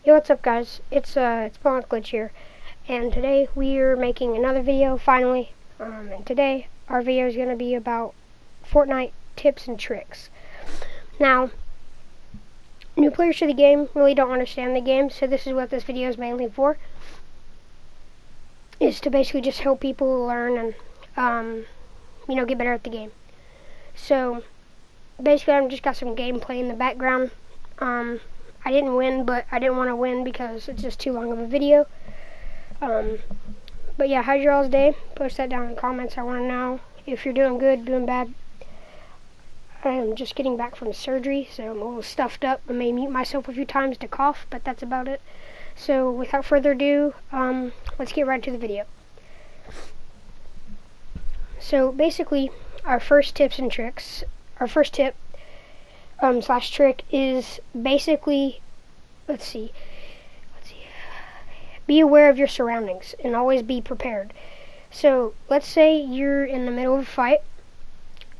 Hey, what's up, guys? It's Spawn Glitch here, and today we're making another video, finally. And today our video is going to be about Fortnite tips and tricks. Now, new players to the game really don't understand the game, so this is what this video is mainly for. Is to basically just help people learn and, get better at the game. So, basically I've just got some gameplay in the background. I didn't win, but I didn't want to win because it's just too long of a video. But yeah, how's your all's day? Post that down in the comments. I want to know if you're doing good, doing bad. I am just getting back from surgery, so I'm a little stuffed up. I may mute myself a few times to cough, but that's about it. So without further ado, let's get right to the video. So basically, our first tips and tricks, our first tip slash trick is basically, let's see, be aware of your surroundings and always be prepared. So let's say you're in the middle of a fight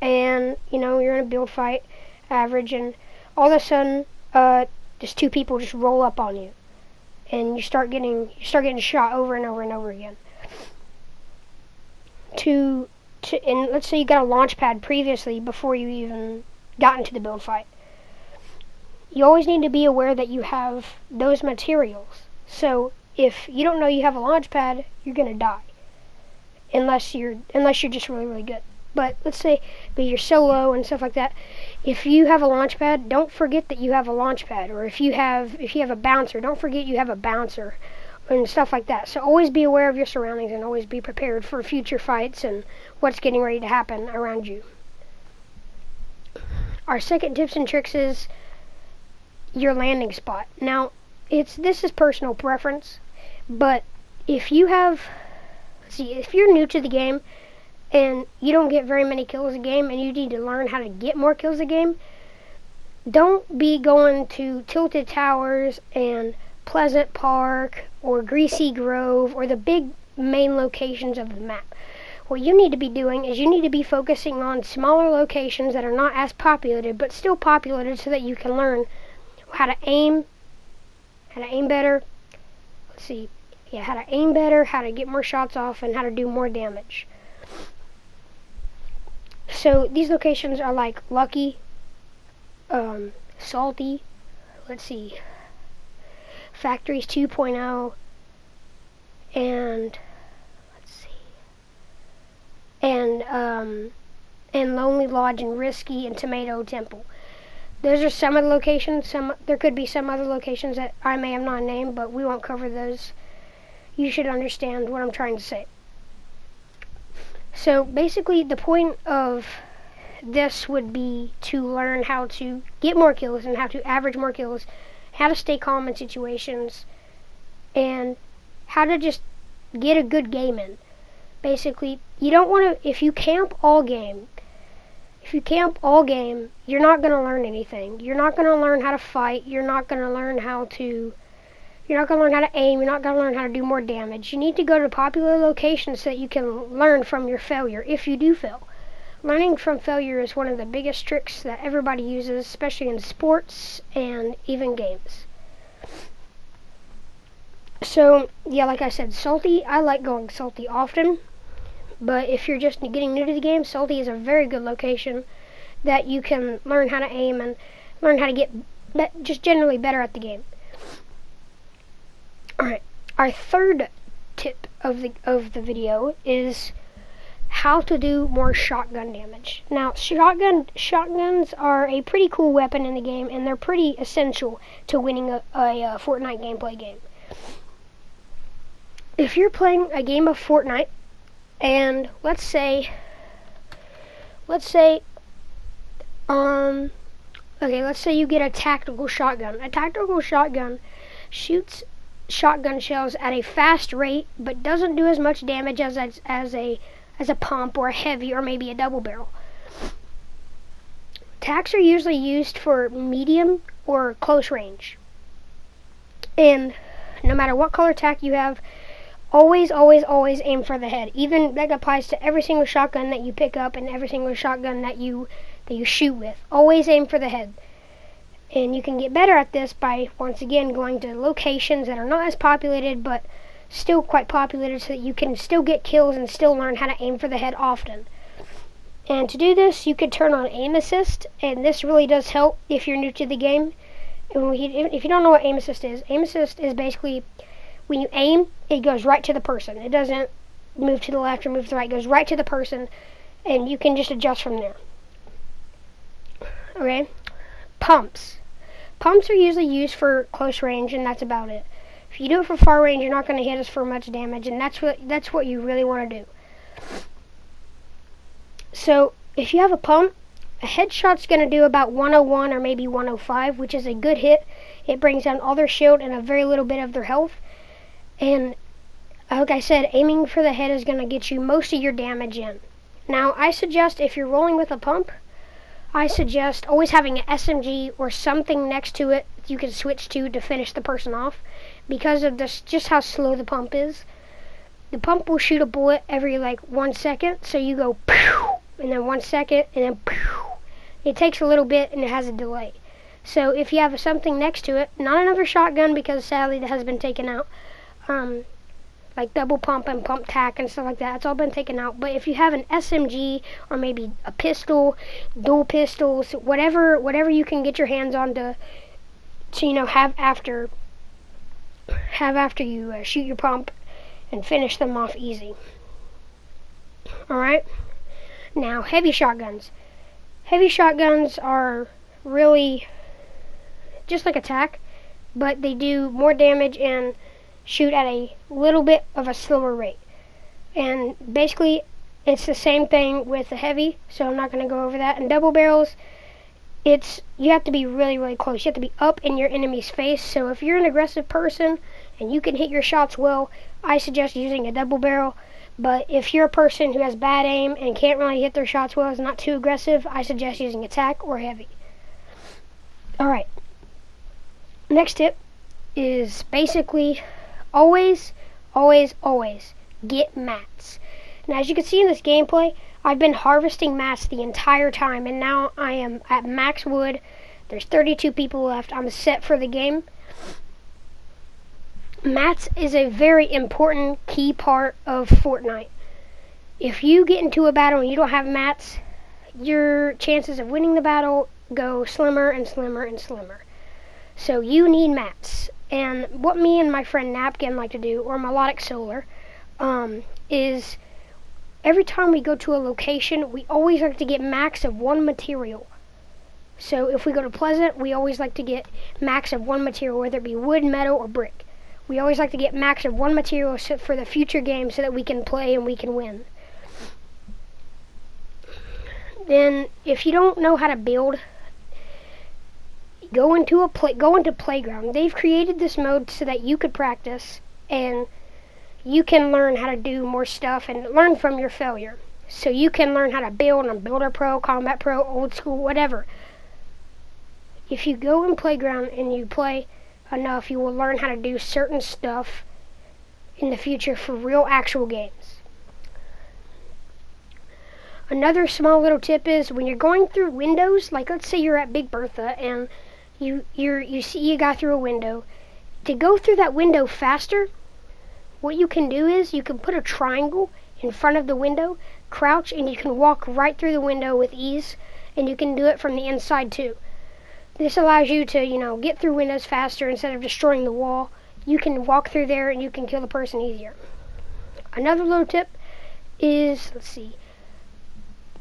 and you're in a build fight, average, and all of a sudden just two people just roll up on you and you start getting shot over and over and over again. And let's say you got a launch pad previously before you even got into the build fight. You always need to be aware that you have those materials. So if you don't know you have a launch pad, you're gonna die. Unless you're just really, really good. But let's say you're solo and stuff like that. If you have a launch pad, don't forget that you have a launch pad. Or if you have a bouncer, don't forget you have a bouncer and stuff like that. So always be aware of your surroundings and always be prepared for future fights and what's getting ready to happen around you. Our second tips and tricks is your landing spot. Now, this is personal preference, but if you're new to the game and you don't get very many kills a game and you need to learn how to get more kills a game, don't be going to Tilted Towers and Pleasant Park or Greasy Grove or the big main locations of the map. What you need to be doing is you need to be focusing on smaller locations that are not as populated but still populated so that you can learn how to aim better. How to aim better, how to get more shots off, and how to do more damage. So these locations are like Lucky, Salty, Factories 2.0, and Lonely Lodge and Risky and Tomato Temple. Those are some of the locations. There could be some other locations that I may have not named, but we won't cover those. You should understand what I'm trying to say. So basically the point of this would be to learn how to get more kills and how to average more kills, how to stay calm in situations, and how to just get a good game in. Basically, you don't want to, if you camp all game, you're not going to learn anything. You're not going to learn how to fight. You're not going to learn how to aim. You're not going to learn how to do more damage. You need to go to popular locations so that you can learn from your failure if you do fail. Learning from failure is one of the biggest tricks that everybody uses, especially in sports and even games. So, yeah, like I said, Salty, I like going Salty often. But if you're just getting new to the game, Salty is a very good location that you can learn how to aim and learn how to get just generally better at the game. Alright, our third tip of the video is how to do more shotgun damage. Now, shotguns are a pretty cool weapon in the game, and they're pretty essential to winning a Fortnite gameplay game. If you're playing a game of Fortnite, and let's say you get a tactical shotgun. A tactical shotgun shoots shotgun shells at a fast rate, but doesn't do as much damage as a pump or a heavy or maybe a double barrel. Tacs are usually used for medium or close range. And no matter what color tac you have, always aim for the head. Even that applies to every single shotgun that you pick up and every single shotgun that you shoot with. Always aim for the head. And you can get better at this by, once again, going to locations that are not as populated, but still quite populated, so that you can still get kills and still learn how to aim for the head often. And to do this, you could turn on aim assist, and this really does help if you're new to the game. And if you don't know what aim assist is basically when you aim, it goes right to the person. It doesn't move to the left or move to the right. It goes right to the person, and you can just adjust from there. Okay? Pumps. Pumps are usually used for close range, and that's about it. If you do it for far range, you're not going to hit us for much damage, and that's what you really want to do. So, if you have a pump, a headshot's going to do about 101 or maybe 105, which is a good hit. It brings down all their shield and a very little bit of their health. And, like I said, aiming for the head is going to get you most of your damage in. Now, I suggest if you're rolling with a pump, I suggest always having an SMG or something next to it you can switch to finish the person off, because of this, just how slow the pump is. The pump will shoot a bullet every like 1 second, so you go pew, and then 1 second, and then pew. It takes a little bit and it has a delay. So if you have something next to it, not another shotgun, because sadly that has been taken out, like double pump and pump tack and stuff like that, it's all been taken out. But if you have an SMG or maybe a pistol, dual pistols, whatever you can get your hands on to have after you shoot your pump and finish them off easy. Alright, now heavy shotguns. Heavy shotguns are really just like a tack, but they do more damage and shoot at a little bit of a slower rate. And basically, it's the same thing with the heavy, so I'm not going to go over that. And double barrels, you have to be really, really close. You have to be up in your enemy's face. So if you're an aggressive person and you can hit your shots well, I suggest using a double barrel. But if you're a person who has bad aim and can't really hit their shots well, is not too aggressive, I suggest using attack or heavy. Alright. Next tip is basically always get mats. Now, as you can see in this gameplay, I've been harvesting mats the entire time, and now I am at max wood. There's 32 people left. I'm set for the game. Mats is a very important key part of Fortnite. If you get into a battle and you don't have mats, your chances of winning the battle go slimmer and slimmer and slimmer. So you need mats. And what me and my friend Napkin like to do, or Melodic Solar, is every time we go to a location, we always like to get max of one material. So if we go to Pleasant, we always like to get max of one material, whether it be wood, metal, or brick. We always like to get max of one material for the future game so that we can play and we can win. Then, if you don't know how to build, go into Playground. They've created this mode so that you could practice and you can learn how to do more stuff and learn from your failure. So you can learn how to build on Builder Pro, Combat Pro, Old School, whatever. If you go in Playground and you play enough, you will learn how to do certain stuff in the future for real actual games. Another small little tip is when you're going through windows, like let's say you're at Big Bertha and you see a guy through a window. To go through that window faster, what you can do is you can put a triangle in front of the window, crouch, and you can walk right through the window with ease, and you can do it from the inside too. This allows you to, get through windows faster instead of destroying the wall. You can walk through there and you can kill the person easier. Another little tip is,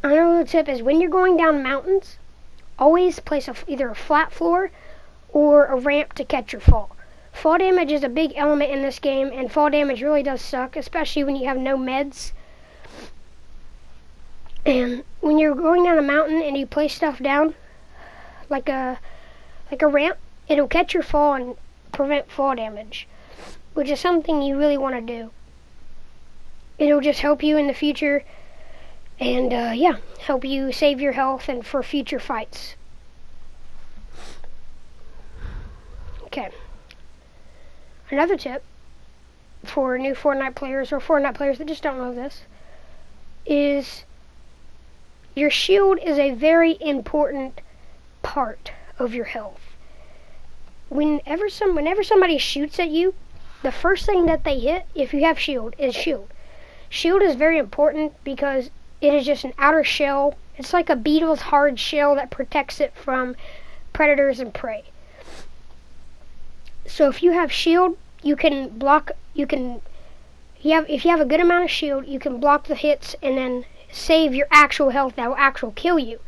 when you're going down mountains, always place either a flat floor or a ramp to catch your fall. Fall damage is a big element in this game, and fall damage really does suck, especially when you have no meds. And when you're going down a mountain and you place stuff down, like a ramp, it'll catch your fall and prevent fall damage, which is something you really want to do. It'll just help you in the future and help you save your health and for future fights. Okay. Another tip for new Fortnite players or Fortnite players that just don't know this is your shield is a very important part of your health. whenever somebody shoots at you, the first thing that they hit, if you have shield, is shield. Shield is very important because it is just an outer shell. It's like a beetle's hard shell that protects it from predators and prey. So if you have shield, you can block, if you have a good amount of shield, you can block the hits and then save your actual health that will actually kill you.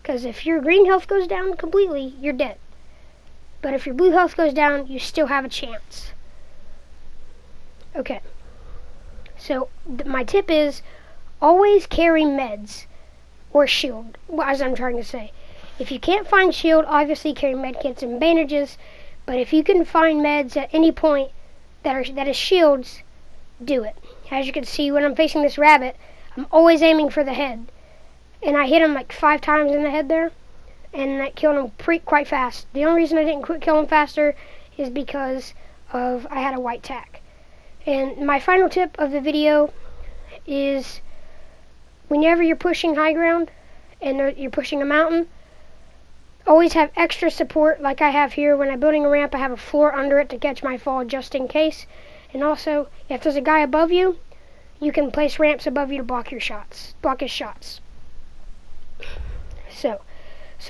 Because if your green health goes down completely, you're dead. But if your blue health goes down, you still have a chance. Okay. So my tip is always carry meds or shield, as I'm trying to say. If you can't find shield, obviously carry medkits and bandages. But if you can find meds at any point that is shields, do it. As you can see, when I'm facing this rabbit, I'm always aiming for the head. And I hit him like 5 times in the head there, and that killed him quite fast. The only reason I didn't kill him faster is because I had a white tack. And my final tip of the video is whenever you're pushing high ground and you're pushing a mountain, always have extra support like I have here. When I'm building a ramp, I have a floor under it to catch my fall just in case. And also, if there's a guy above you, you can place ramps above you to block his shots. So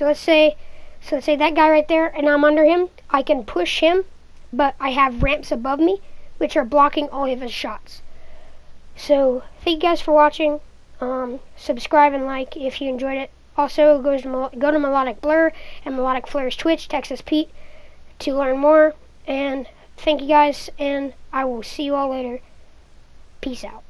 let's say that guy right there, and I'm under him. I can push him, but I have ramps above me, which are blocking all of his shots. So thank you guys for watching. Subscribe and like if you enjoyed it. Also, go to Melodic Blur and Melodic Flare's Twitch, Texas Pete, to learn more. And thank you guys, and I will see you all later. Peace out.